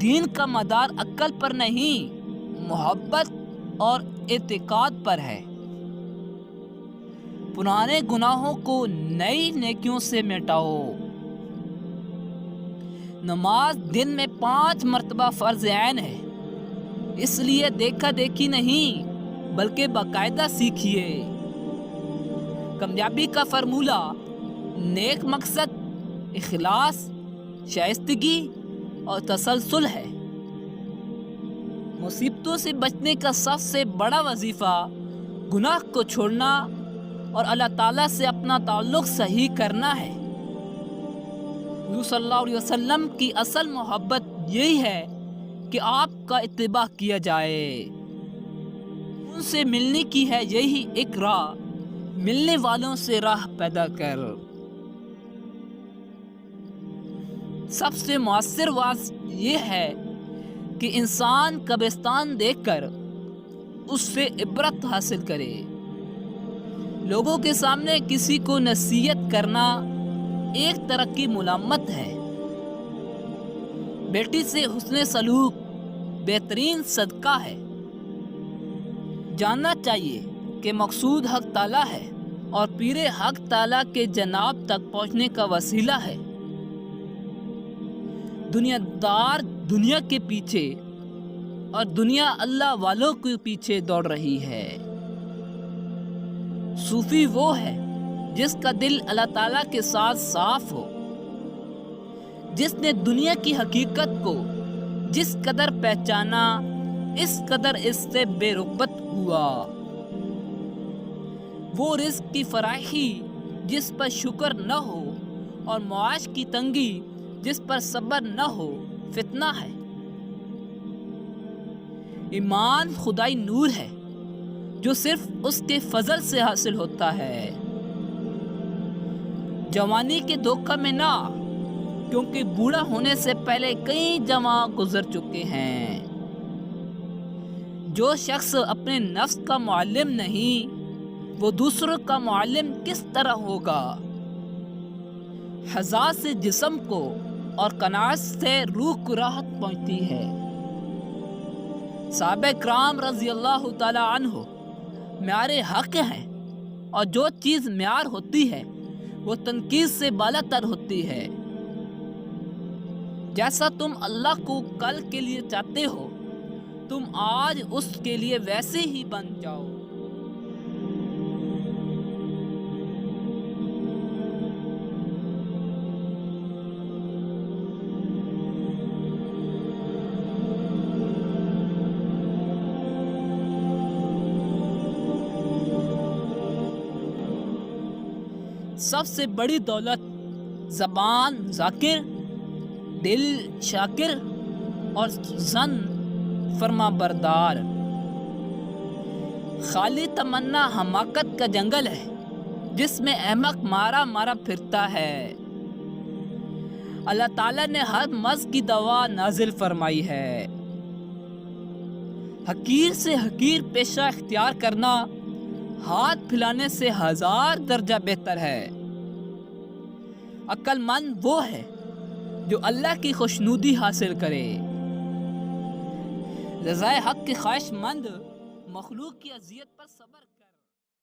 دین کا مدار عقل پر نہیں، محبت اور اعتقاد پر ہے۔ پرانے گناہوں کو نئی نیکیوں سے مٹاؤ۔ نماز دن میں 5 مرتبہ فرض عین ہے، اس لیے دیکھا دیکھی نہیں بلکہ باقاعدہ سیکھیے۔ کامیابی کا فارمولہ نیک مقصد، اخلاص، شائستگی اور تسلسل ہے۔ مصیبتوں سے بچنے کا سب سے بڑا وظیفہ گناہ کو چھوڑنا اور اللہ تعالیٰ سے اپنا تعلق صحیح کرنا ہے۔ حضور صلی اللہ علیہ وسلم کی اصل محبت یہی ہے کہ آپ کا اتباع کیا جائے۔ ان سے ملنے کی ہے یہی ایک راہ، ملنے والوں سے راہ پیدا کر۔ سب سے مؤثر واعظ یہ ہے کہ انسان قبرستان دیکھ کر اس سے عبرت حاصل کرے۔ لوگوں کے سامنے کسی کو نصیحت کرنا ایک طرح کی ملامت ہے۔ بیٹی سے حسن سلوک بہترین صدقہ ہے۔ جاننا چاہیے کہ مقصود حق تعالیٰ ہے اور پیر حق تعالیٰ کے جناب تک پہنچنے کا وسیلہ ہے۔ دنیا دار دنیا کے پیچھے اور دنیا اللہ والوں کے پیچھے دوڑ رہی ہے۔ صوفی وہ ہے جس کا دل اللہ تعالیٰ کے ساتھ صاف ہو، جس نے دنیا کی حقیقت کو جس قدر پہچانا اس قدر اس سے بے رغبت ہوا۔ وہ رزق کی فراخی جس پر شکر نہ ہو اور معاش کی تنگی جس پر صبر نہ ہو فتنہ ہے۔ ایمان خدائی نور ہے جو صرف اس کے فضل سے حاصل ہوتا ہے۔ جوانی کے دھوکہ میں نہ، کیونکہ بوڑھا ہونے سے پہلے کئی جوان گزر چکے ہیں۔ جو شخص اپنے نفس کا معلم نہیں، وہ دوسروں کا معلم کس طرح ہوگا؟ حضا سے جسم کو اور قناعت سے روح کو راحت پہنچتی ہے۔ صحابہ کرام رضی اللہ تعالی عنہ معیار حق ہیں، اور جو چیز معیار ہوتی ہے وہ تنقید سے بالا تر ہوتی ہے۔ جیسا تم اللہ کو کل کے لیے چاہتے ہو، تم آج اس کے لیے ویسے ہی بن جاؤ۔ سب سے بڑی دولت زبان ذاکر، دل شاکر اور زن فرما بردار۔ خالی تمنا حماقت کا جنگل ہے جس میں احمق مارا مارا پھرتا ہے۔ اللہ تعالیٰ نے ہر مرض کی دوا نازل فرمائی ہے۔ حقیر سے حقیر پیشہ اختیار کرنا ہاتھ پھیلانے سے 1000 درجہ بہتر ہے۔ عقل مند وہ ہے جو اللہ کی خوشنودی حاصل کرے۔ رضائے حق کی خواہش مند مخلوق کی اذیت پر صبر